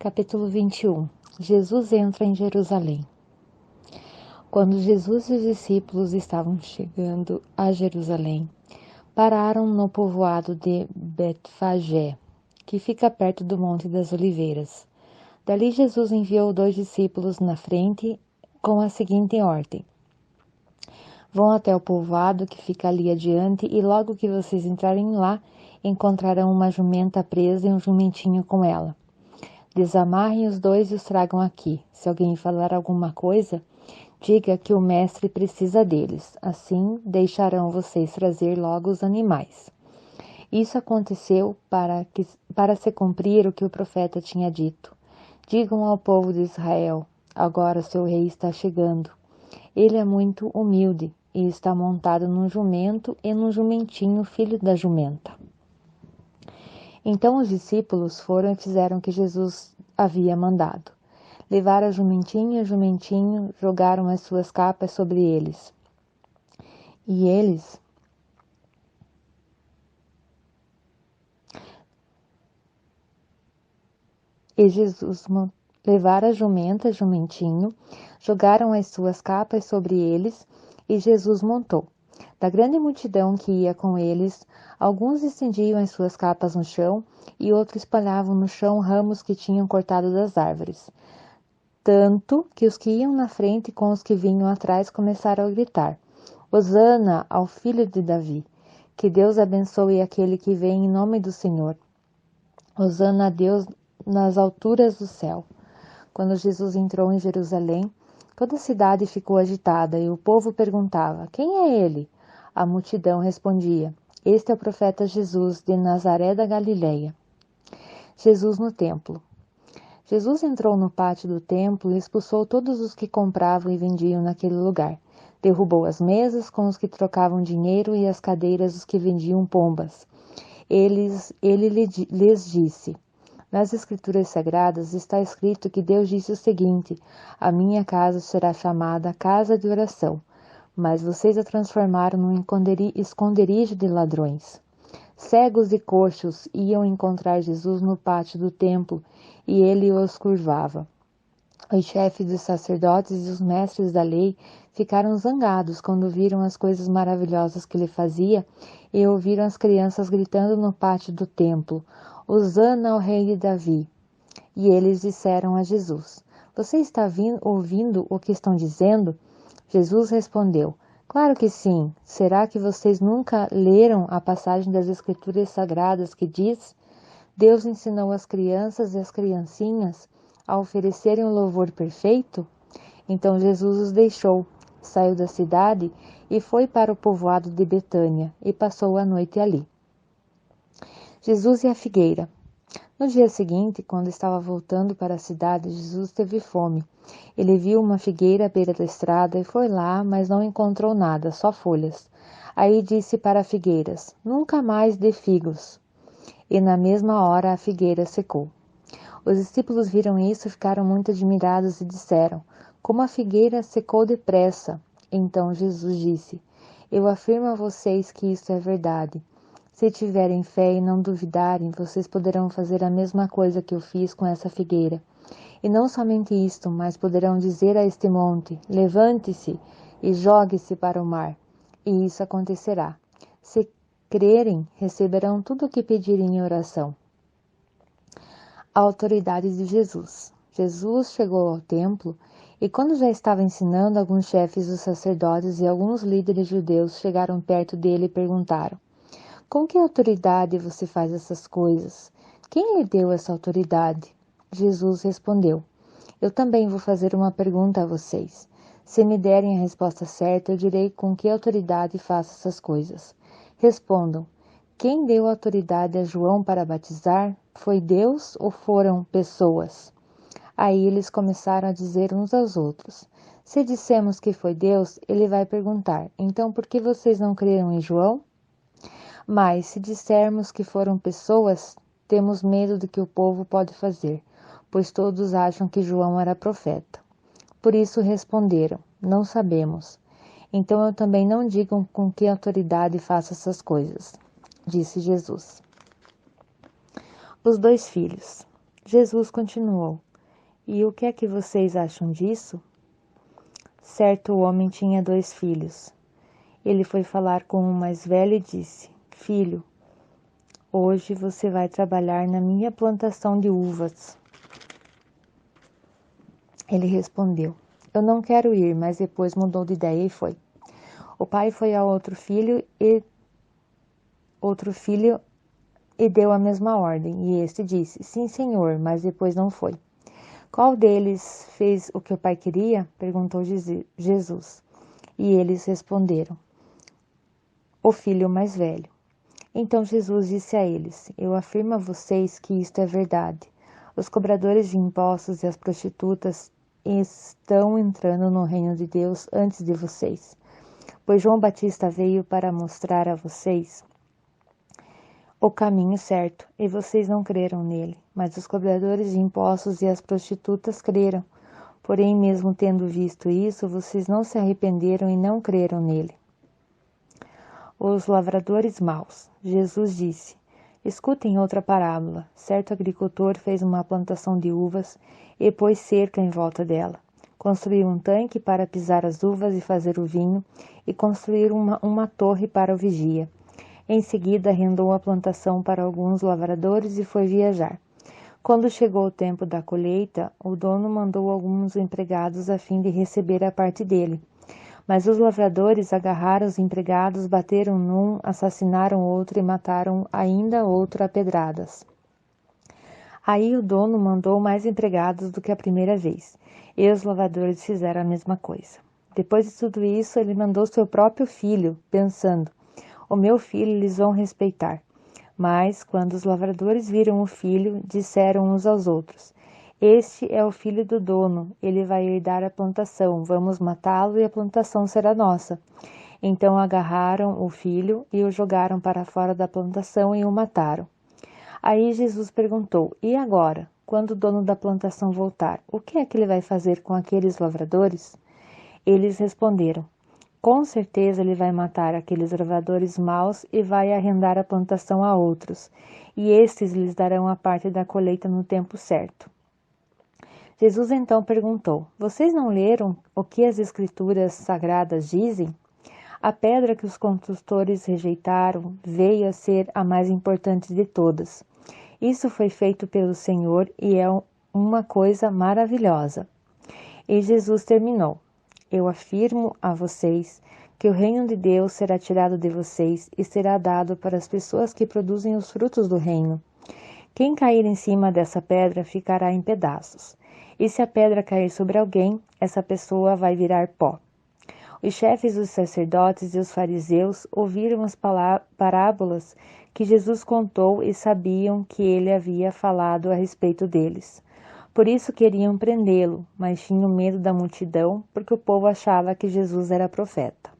Capítulo 21. Jesus entra em Jerusalém. Quando Jesus e os discípulos estavam chegando a Jerusalém, pararam no povoado de Betfagé, que fica perto do Monte das Oliveiras. Dali Jesus enviou 2 discípulos na frente com a seguinte ordem: vão até o povoado que fica ali adiante e logo que vocês entrarem lá, encontrarão uma jumenta presa e um jumentinho com ela. Desamarrem os 2 e os tragam aqui. Se alguém falar alguma coisa, diga que o mestre precisa deles. Assim, deixarão vocês trazer logo os animais. Isso aconteceu para se cumprir o que o profeta tinha dito. Digam ao povo de Israel, agora seu rei está chegando. Ele é muito humilde e está montado num jumento e num jumentinho, filho da jumenta. Então os discípulos foram e fizeram o que Jesus havia mandado. Levaram a jumentinho e o jumentinho, jogaram as suas capas sobre eles. Levaram a jumenta e jumentinho, jogaram as suas capas sobre eles, e Jesus montou. Da grande multidão que ia com eles, alguns estendiam as suas capas no chão, e outros espalhavam no chão ramos que tinham cortado das árvores. Tanto que os que iam na frente com os que vinham atrás começaram a gritar: Hosana ao filho de Davi! Que Deus abençoe aquele que vem em nome do Senhor! Hosana a Deus nas alturas do céu! Quando Jesus entrou em Jerusalém, toda a cidade ficou agitada e o povo perguntava: quem é ele? A multidão respondia: este é o profeta Jesus de Nazaré da Galileia. Jesus no templo. Jesus entrou no pátio do templo e expulsou todos os que compravam e vendiam naquele lugar. Derrubou as mesas com os que trocavam dinheiro e as cadeiras dos que vendiam pombas. Ele lhes disse: nas Escrituras Sagradas está escrito que Deus disse o seguinte: a minha casa será chamada casa de oração, mas vocês a transformaram num esconderijo de ladrões. Cegos e coxos iam encontrar Jesus no pátio do templo e ele os curvava. Os chefes dos sacerdotes e os mestres da lei ficaram zangados quando viram as coisas maravilhosas que ele fazia e ouviram as crianças gritando no pátio do templo: Hosana ao rei de Davi! E eles disseram a Jesus: você está ouvindo o que estão dizendo? Jesus respondeu: claro que sim. Será que vocês nunca leram a passagem das Escrituras Sagradas que diz: Deus ensinou as crianças e as criancinhas a oferecerem um louvor perfeito? Então Jesus os deixou, saiu da cidade e foi para o povoado de Betânia e passou a noite ali. Jesus e a figueira. No dia seguinte, quando estava voltando para a cidade, Jesus teve fome. Ele viu uma figueira à beira da estrada e foi lá, mas não encontrou nada, só folhas. Aí disse para a figueiras: nunca mais dê figos. E na mesma hora a figueira secou. Os discípulos viram isso e ficaram muito admirados e disseram: como a figueira secou depressa. Então Jesus disse: eu afirmo a vocês que isso é verdade. Se tiverem fé e não duvidarem, vocês poderão fazer a mesma coisa que eu fiz com essa figueira. E não somente isto, mas poderão dizer a este monte: levante-se e jogue-se para o mar. E isso acontecerá. Se crerem, receberão tudo o que pedirem em oração. A autoridade de Jesus. Jesus chegou ao templo e, quando já estava ensinando, alguns chefes dos sacerdotes e alguns líderes judeus chegaram perto dele e perguntaram: com que autoridade você faz essas coisas? Quem lhe deu essa autoridade? Jesus respondeu: eu também vou fazer uma pergunta a vocês. Se me derem a resposta certa, eu direi com que autoridade faço essas coisas. Respondam: quem deu autoridade a João para batizar? Foi Deus ou foram pessoas? Aí eles começaram a dizer uns aos outros: se dissemos que foi Deus, ele vai perguntar: então por que vocês não creram em João? Mas, se dissermos que foram pessoas, temos medo do que o povo pode fazer, pois todos acham que João era profeta. Por isso responderam: não sabemos. Então eu também não digo com que autoridade faço essas coisas, disse Jesus. Os 2 filhos. Jesus continuou: E o que é que vocês acham disso? Certo homem tinha 2 filhos. Ele foi falar com o mais velho e disse: Filho, hoje você vai trabalhar na minha plantação de uvas. Ele respondeu: Eu não quero ir, mas depois mudou de ideia e foi. O pai foi ao outro filho e deu a mesma ordem, e este disse: Sim, senhor, mas depois não foi. Qual deles fez o que o pai queria? Perguntou Jesus. E eles responderam: O filho mais velho. Então Jesus disse a eles: Eu afirmo a vocês que isto é verdade. Os cobradores de impostos e as prostitutas estão entrando no reino de Deus antes de vocês. Pois João Batista veio para mostrar a vocês o caminho certo, e vocês não creram nele. Mas os cobradores de impostos e as prostitutas creram. Porém, mesmo tendo visto isso, vocês não se arrependeram e não creram nele. Os lavradores maus. Jesus disse: Escutem outra parábola. Certo agricultor fez uma plantação de uvas e pôs cerca em volta dela. Construiu um tanque para pisar as uvas e fazer o vinho, e construiu uma torre para o vigia. Em seguida, arrendou a plantação para alguns lavradores e foi viajar. Quando chegou o tempo da colheita, o dono mandou alguns empregados a fim de receber a parte dele. Mas os lavradores agarraram os empregados, bateram num, assassinaram outro e mataram ainda outro a pedradas. Aí o dono mandou mais empregados do que a primeira vez, e os lavradores fizeram a mesma coisa. Depois de tudo isso, ele mandou seu próprio filho, pensando: O meu filho eles vão respeitar. Mas, quando os lavradores viram o filho, disseram uns aos outros: Este é o filho do dono, ele vai herdar a plantação, vamos matá-lo e a plantação será nossa. Então agarraram o filho e o jogaram para fora da plantação e o mataram. Aí Jesus perguntou: E agora, quando o dono da plantação voltar, o que é que ele vai fazer com aqueles lavradores? Eles responderam: Com certeza ele vai matar aqueles lavradores maus e vai arrendar a plantação a outros, e estes lhes darão a parte da colheita no tempo certo. Jesus então perguntou: Vocês não leram o que as Escrituras Sagradas dizem? A pedra que os construtores rejeitaram veio a ser a mais importante de todas. Isso foi feito pelo Senhor e é uma coisa maravilhosa. E Jesus terminou: Eu afirmo a vocês que o reino de Deus será tirado de vocês e será dado para as pessoas que produzem os frutos do reino. Quem cair em cima dessa pedra ficará em pedaços. E se a pedra cair sobre alguém, essa pessoa vai virar pó. Os chefes dos sacerdotes e os fariseus ouviram as parábolas que Jesus contou e sabiam que ele havia falado a respeito deles. Por isso queriam prendê-lo, mas tinham medo da multidão, porque o povo achava que Jesus era profeta.